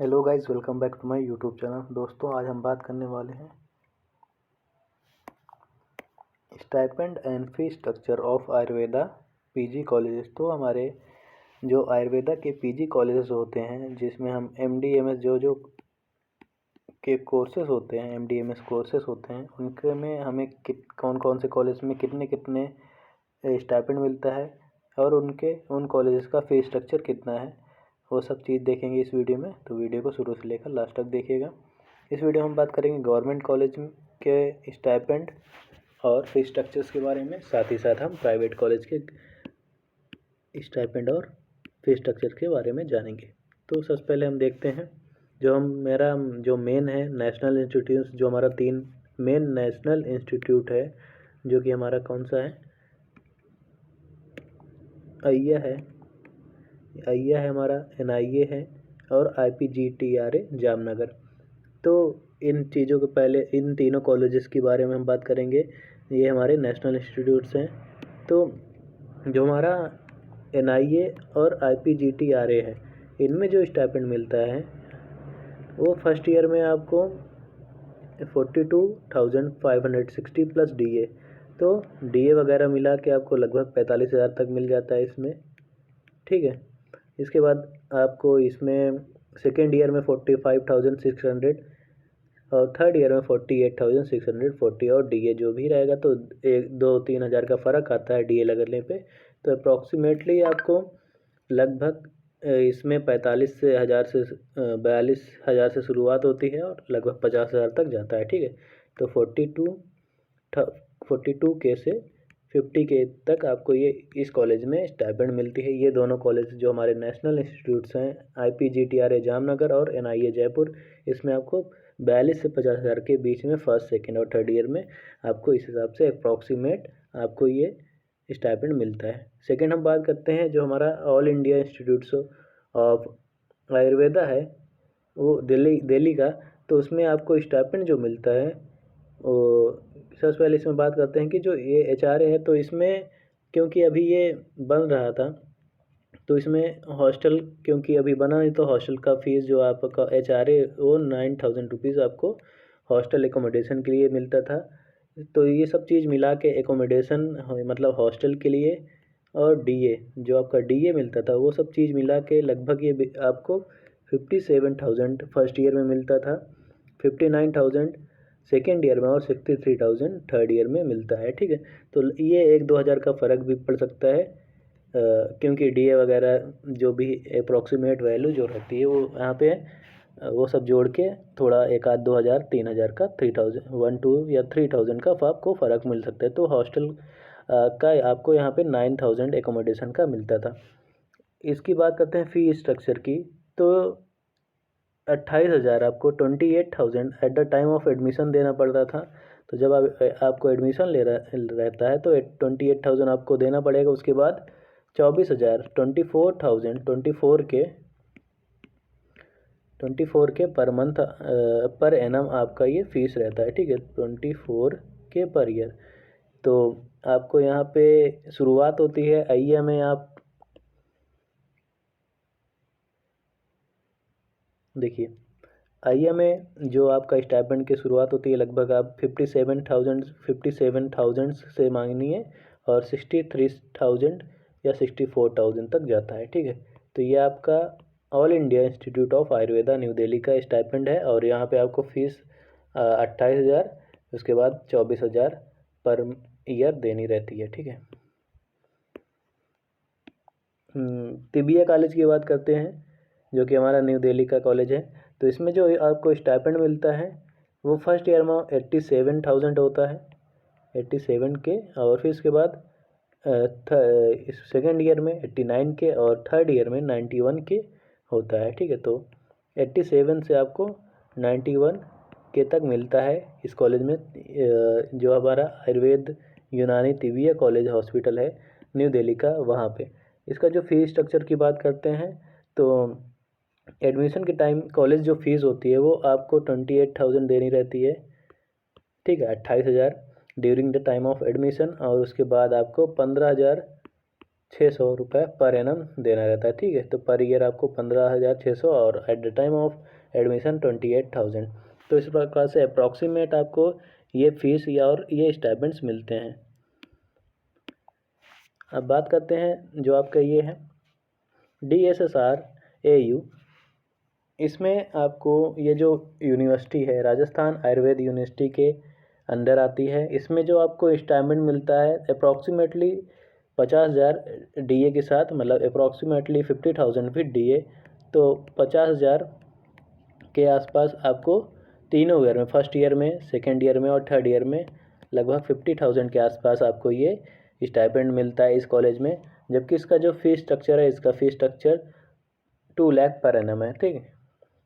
Hello guys, welcome back to my YouTube channel. दोस्तों, आज हम बात करने वाले हैं stipend and fee structure of Ayurveda PG colleges. तो हमारे जो आयुर्वेदा के पीजी कॉलेजेस होते हैं, जिसमें हम एमडीएमएस जो के कोर्सेज होते हैं, एमडीएमएस कोर्सेज होते हैं, उनके में हमें कौन कौन से कॉलेज में कितने कितने स्टाइपेंड मिलता है और उन कॉलेजेस का फी स्ट्रक्चर कितना है, वो सब चीज़ देखेंगे इस वीडियो में। तो वीडियो को शुरू से लेकर लास्ट तक देखिएगा। इस वीडियो में हम बात करेंगे गवर्नमेंट कॉलेज के स्टाइपेंड और फी स्ट्रक्चर्स के बारे में, साथ ही साथ हम प्राइवेट कॉलेज के स्टाइपेंड और फी स्ट्रक्चर के बारे में जानेंगे। तो सबसे पहले हम देखते हैं मेरा जो मेन है नेशनल इंस्टीट्यूट, जो हमारा 3 मेन नेशनल इंस्टीट्यूट है, जो कि हमारा कौन सा है, अय्या है हमारा, एनआईए है और आईपीजीटीआरए जामनगर। तो इन चीज़ों के पहले इन तीनों कॉलेजेस के बारे में हम बात करेंगे। ये हमारे नेशनल इंस्टीट्यूट्स हैं। तो जो हमारा एनआईए और आईपीजीटीआरए है, इनमें जो स्टाइपेंड मिलता है वो फर्स्ट ईयर में आपको 42,560 प्लस डीए। तो डीए वगैरह मिला के आपको लगभग 45,000 तक मिल जाता है इसमें, ठीक है। इसके बाद आपको इसमें सेकेंड ईयर में 45,600 और थर्ड ईयर में 48,640, और डीए जो भी रहेगा तो 1-2-3 हज़ार का फ़र्क आता है डीए लगने पे। तो अप्रॉक्सीमेटली आपको लगभग इसमें 42,000 से शुरुआत होती है और लगभग 50,000 तक जाता है, ठीक है। तो 42K से 50K तक आपको ये इस कॉलेज में स्टाइपेंड मिलती है। ये दोनों कॉलेज जो हमारे नेशनल इंस्टीट्यूट्स हैं, आईपीजीटीआरए जामनगर और एनआईए जयपुर, इसमें आपको 42 से 50,000 के बीच में फर्स्ट, सेकेंड और थर्ड ईयर में आपको इस हिसाब से अप्रॉक्सीमेट आपको ये स्टाइपेंड मिलता है। सेकेंड हम बात करते हैं जो हमारा all India institutes of Ayurveda है, वो दिल्ली का। तो उसमें आपको स्टाइपेंड जो मिलता है वो सबसे पहले इसमें बात करते हैं कि जो ये एचआरए है, तो इसमें क्योंकि अभी ये बन रहा था, तो इसमें हॉस्टल क्योंकि अभी बना नहीं, तो हॉस्टल का फीस जो आपका एचआरए वो 9,000 रुपीज़ आपको हॉस्टल एकोमोडेशन के लिए मिलता था। तो ये सब चीज़ मिला के एकोमोडेशन मतलब हॉस्टल के लिए और डीए जो आपका डीए मिलता था, वो सब चीज़ मिला के लगभग ये आपको 57,000 फर्स्ट ईयर में मिलता था, 59,000 सेकेंड ईयर में और 63,000 थर्ड ईयर में मिलता है, ठीक है। तो ये 1-2 हज़ार का फ़र्क भी पड़ सकता है, क्योंकि डीए वगैरह जो भी अप्रॉक्सीमेट वैल्यू जो रहती है वो यहाँ पे वो सब जोड़ के थोड़ा 1-2 हज़ार 3,000 का 3,000 या 3,000 का आपको फ़र्क मिल सकता है। तो हॉस्टल का आपको यहाँ पे 9,000 एकोमोडेशन का मिलता था। इसकी बात करते हैं फ़ी स्ट्रक्चर की, तो 28,000 आपको 28,000 at the time of admission देना पड़ता था। तो जब आपको एडमिशन रहता है तो 28,000 आपको देना पड़ेगा। उसके बाद 24,000 24K per month per annum आपका ये फीस रहता है, ठीक है। 24K per year. तो आपको यहाँ पे शुरुआत होती है अय्या में। आप देखिए, अय्या में जो आपका स्टाइपेंड की शुरुआत होती है लगभग आप 57,000 से मांगनी है और 63,000 या 64,000 तक जाता है, ठीक है। तो ये आपका all India institute of Ayurveda new Delhi का स्टाइपेंड है और यहाँ पे आपको फीस 28,000, उसके बाद 24,000 पर ईयर देनी रहती है, ठीक है। तिबिया कॉलेज की बात करते हैं, जो कि हमारा न्यू दिल्ली का कॉलेज है। तो इसमें जो आपको स्टाइपेंड मिलता है वो फर्स्ट ईयर में 87,000 होता है, 87K, और फिर इसके बाद सेकेंड ईयर में 89K और थर्ड ईयर में 91K होता है, ठीक है। तो 87 से आपको 91K तक मिलता है इस कॉलेज में, जो हमारा आयुर्वेद यूनानी तिबिया कॉलेज हॉस्पिटल है न्यू दिल्ली का, वहाँ पे। इसका जो फीस स्ट्रक्चर की बात करते हैं, तो एडमिशन के टाइम कॉलेज जो फीस होती है वो आपको 28,000 देनी रहती है, ठीक है, 28,000 during the time of admission. और उसके बाद आपको ₹15,600 पर एनम देना रहता है, ठीक है। तो पर ईयर आपको 15,600 और at the time of admission 28,000। तो इस प्रकार से अप्रॉक्सीमेट आपको ये फीस या और ये स्टाइपेंड्स मिलते हैं। अब बात करते हैं जो आपका ये है DSSR-AU। इसमें आपको ये जो यूनिवर्सिटी है राजस्थान आयुर्वेद यूनिवर्सिटी के अंदर आती है। इसमें जो आपको स्टाइपेंड मिलता है अप्रॉक्सीमेटली 50,000 DA के साथ, मतलब अप्रॉक्सीमेटली 50,000 विद DA। तो 50,000 के आसपास आपको तीनों ईयर में, फर्स्ट ईयर में, सेकेंड ईयर में और थर्ड ईयर में लगभग 50,000 के आसपास आपको ये स्टाइपेंड मिलता है इस कॉलेज में। जबकि इसका जो फीस स्ट्रक्चर है, इसका fees structure 2 lakh per annum है, ठीक है।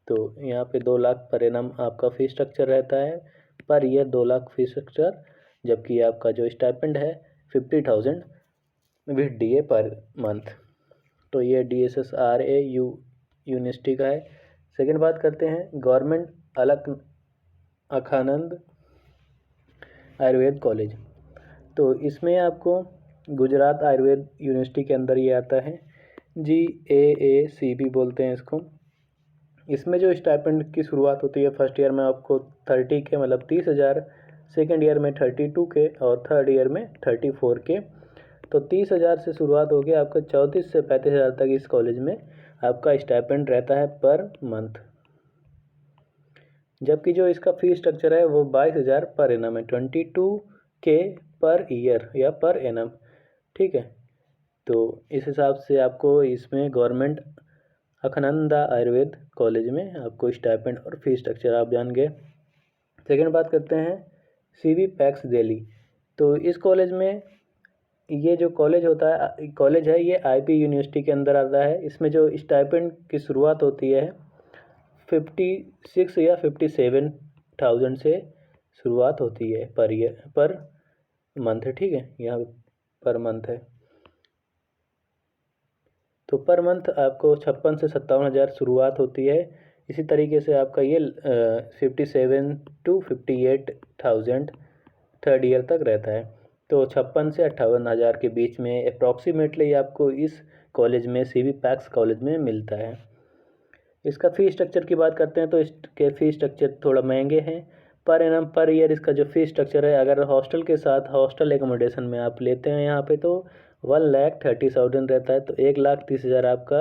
तो यहाँ पे 2 लाख पर एनम आपका फीस स्ट्रक्चर रहता है, per year 2 lakh fees structure. जबकि आपका जो स्टाइपेंड है 50,000 विद DA पर मंथ। तो ये DSSR-AU यूनिवर्सिटी का है। सेकेंड बात करते हैं गवर्नमेंट अलकनंदा आयुर्वेद कॉलेज। तो इसमें आपको गुजरात आयुर्वेद यूनिवर्सिटी के अंदर ये आता है, GAACB बोलते हैं इसको। इसमें जो स्टाइपेंड की शुरुआत होती है फर्स्ट ईयर में आपको 30 के, मतलब 30,000, सेकेंड ईयर में 32 के और थर्ड ईयर में 34 के। तो 30,000 से शुरुआत होगी आपका 34 से 35,000 तक इस कॉलेज में आपका स्टाइपेंड रहता है पर मंथ। जबकि जो इसका फीस स्ट्रक्चर है वो 22,000 पर एनम है, 22 के पर ईयर या पर एनम, ठीक है। तो इस हिसाब से आपको इसमें गवर्नमेंट अलकनंदा आयुर्वेद कॉलेज में आपको स्टाइपेंड और फीस स्ट्रक्चर आप जान गए। सेकेंड बात करते हैं CB पैक्स दिल्ली। तो इस कॉलेज में ये जो कॉलेज होता है, कॉलेज है ये IP यूनिवर्सिटी के अंदर आता है। इसमें जो स्टाइपेंड की शुरुआत होती है 56 या 57,000 से शुरुआत होती है पर ईयर, पर मंथ, ठीक है। यहाँ पर मंथ है, तो पर मंथ आपको 56 से 57,000 शुरुआत होती है। इसी तरीके से आपका ये 57 to 58,000 थर्ड ईयर तक रहता है। तो 56 से 58,000 के बीच में अप्रॉक्सीमेटली आपको इस कॉलेज में, CB पैक्स कॉलेज में मिलता है। इसका फ़ी स्ट्रक्चर की बात करते हैं तो इसके फ़ी स्ट्रक्चर थोड़ा महंगे हैं पर एनम पर ईयर। इसका जो फ़ी स्ट्रक्चर है, अगर हॉस्टल के साथ हॉस्टल एकोमोडेशन में आप लेते हैं यहाँ पे, तो 1,30,000 रहता है। तो 1,30,000 आपका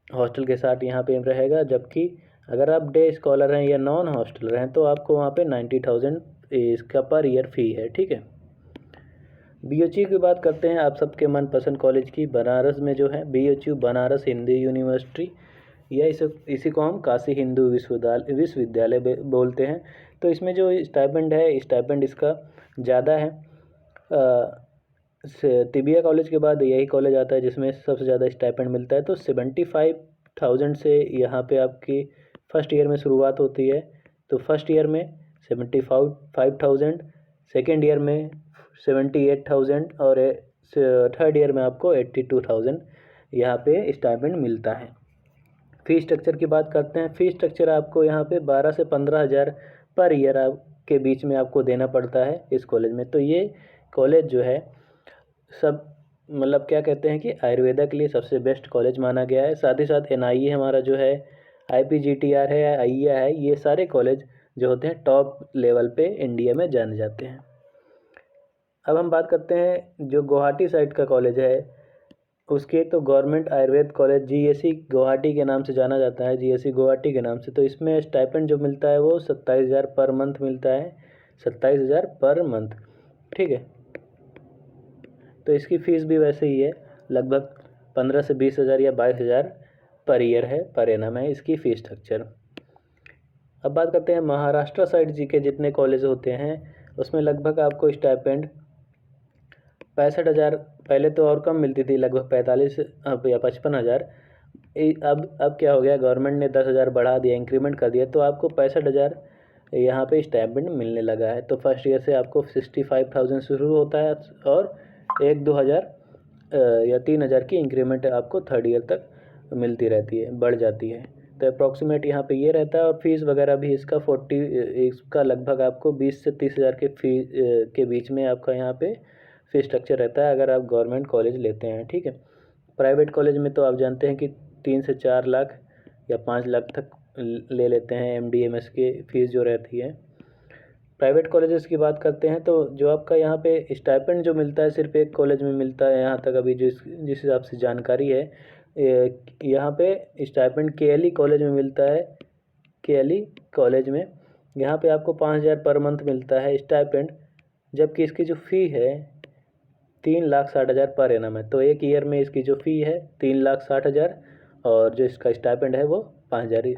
हॉस्टल के साथ यहाँ पे रहेगा। जबकि अगर आप डे स्कॉलर हैं या नॉन हॉस्टलर हैं तो आपको वहाँ पे 90,000 इसका पर ईयर फ़ी है, ठीक है। BHU की बात करते हैं आप सबके मनपसंद कॉलेज की, बनारस में जो है BHU बनारस हिंदू यूनिवर्सिटी, या इसी को हम काशी हिंदू विश्वविद्यालय बोलते हैं। तो इसमें जो स्टाइपेंड है, स्टाइपेंड इसका ज़्यादा है। तिबिया कॉलेज के बाद यही कॉलेज आता है जिसमें सबसे ज़्यादा स्टाइपेंड मिलता है। तो 75,000 से यहाँ पे आपकी फर्स्ट ईयर में शुरुआत होती है। तो फर्स्ट ईयर में 75,000, सेकेंड ईयर में 78,000 और थर्ड ईयर में आपको 82,000 यहाँ पे स्टाइपेंड मिलता है। फ़ी स्ट्रक्चर की बात करते हैं। फ़ी स्ट्रक्चर आपको यहाँ पे 12 से 15,000 पर ईयर के बीच में आपको देना पड़ता है इस कॉलेज में। तो ये कॉलेज जो है सब, मतलब क्या कहते हैं कि आयुर्वेदा के लिए सबसे बेस्ट कॉलेज माना गया है। साथ ही साथ NIE हमारा जो है, IPGTR है, AIA है, ये सारे कॉलेज जो होते हैं टॉप लेवल पे इंडिया में जाने जाते हैं। अब हम बात करते हैं जो गुवाहाटी साइड का कॉलेज है उसके, तो government Ayurveda college GAC Guwahati के नाम से जाना जाता है, GAC गुवाहाटी के नाम से। तो इसमें स्टाइपेंड जो मिलता है वो 27,000 पर मंथ मिलता है, 27,000 पर मंथ, ठीक है। तो इसकी फ़ीस भी वैसे ही है, लगभग 15 से 20,000 या 22,000 पर ईयर है, पर एनम है इसकी फ़ीस स्ट्रक्चर। अब बात करते हैं महाराष्ट्र साइड जी के जितने कॉलेज होते हैं उसमें लगभग आपको स्टाइपेंड 65,000, पहले तो और कम मिलती थी, लगभग 45 या 55,000। अब क्या हो गया, गवर्नमेंट ने 10,000 बढ़ा दिया, इंक्रीमेंट कर दिया, तो आपको 65,000 यहाँ पे स्टाइपेंड मिलने लगा है। तो फर्स्ट ईयर से आपको 65,000 शुरू होता है और 1-2,000 या 3,000 की इंक्रीमेंट आपको थर्ड ईयर तक मिलती रहती है, बढ़ जाती है। तो अप्रॉक्सीमेट यहाँ पे ये रहता है। और फीस वगैरह भी इसका लगभग आपको 20 से 30,000 के बीच में आपका यहाँ पे फीस स्ट्रक्चर रहता है अगर आप गवर्नमेंट कॉलेज लेते हैं, ठीक है। प्राइवेट कॉलेज में तो आप जानते हैं कि 3 से 4 लाख या 5 लाख तक ले लेते हैं MD MS की फ़ीस जो रहती है। प्राइवेट कॉलेजेस की बात करते हैं तो जो आपका यहाँ पे स्टाइपेंड जो मिलता है सिर्फ एक कॉलेज में मिलता है यहाँ तक अभी जिस हिसाब से जानकारी है। यहाँ पे स्टाइपेंड KLE कॉलेज में मिलता है। KLE कॉलेज में यहाँ पे आपको 5,000 पर मंथ मिलता है स्टाइपेंड, जबकि इसकी जो फ़ी है 3,60,000 पर एनम है। तो एक ईयर में इसकी जो फ़ी है 3,60,000 और जो इसका स्टाइपेंड है वो 5,000 ही।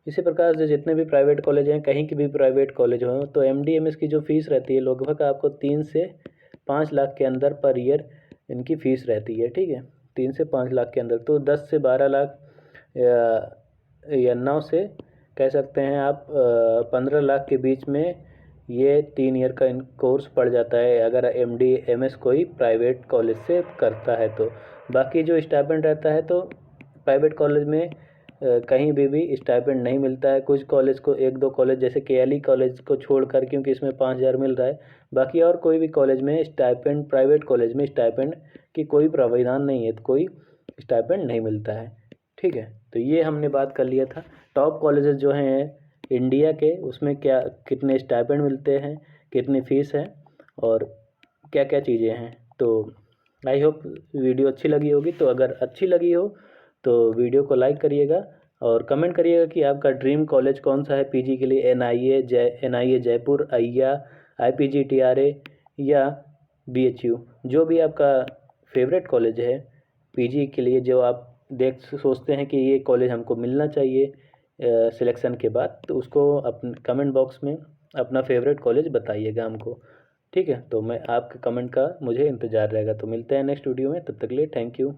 इसी प्रकार से जितने भी प्राइवेट कॉलेज हैं, कहीं की भी प्राइवेट कॉलेज हो, तो MD MS की जो फ़ीस रहती है लगभग आपको 3 से 5 लाख के अंदर पर ईयर इनकी फ़ीस रहती है, ठीक है। 3 से 5 लाख के अंदर, तो 10 से 12 लाख या 9 से कह सकते हैं आप 15 लाख के बीच में ये 3 ईयर का कोर्स पड़ जाता है अगर MD MS कोई प्राइवेट कॉलेज से करता है तो। बाकी जो स्टाइपेंड रहता है तो प्राइवेट कॉलेज में कहीं भी स्टाइपेंड नहीं मिलता है। कुछ कॉलेज को, 1-2 कॉलेज जैसे KLE कॉलेज को छोड़कर, क्योंकि इसमें 5,000 मिल रहा है, बाकी और कोई भी कॉलेज में स्टाइपेंड, प्राइवेट कॉलेज में स्टाइपेंड की कोई प्रावधान नहीं है, तो कोई स्टाइपेंड नहीं मिलता है, ठीक है। तो ये हमने बात कर लिया था टॉप कॉलेजेस जो हैं इंडिया के, उसमें क्या कितने स्टाइपेंड मिलते हैं, कितनी फ़ीस है और क्या क्या चीज़ें हैं। तो आई होप वीडियो अच्छी लगी होगी। तो अगर अच्छी लगी हो तो वीडियो को लाइक करिएगा और कमेंट करिएगा कि आपका ड्रीम कॉलेज कौन सा है PG के लिए। NIA जयपुर, अय्या, IPGTRA या BHU, जो भी आपका फेवरेट कॉलेज है PG के लिए, जो आप सोचते हैं कि ये कॉलेज हमको मिलना चाहिए सिलेक्शन के बाद, तो उसको अपने कमेंट बॉक्स में अपना फेवरेट कॉलेज बताइएगा हमको, ठीक है। तो मैं आपके कमेंट का मुझे इंतज़ार रहेगा। तो मिलते हैं नेक्स्ट वीडियो में, तब तक के लिए थैंक यू।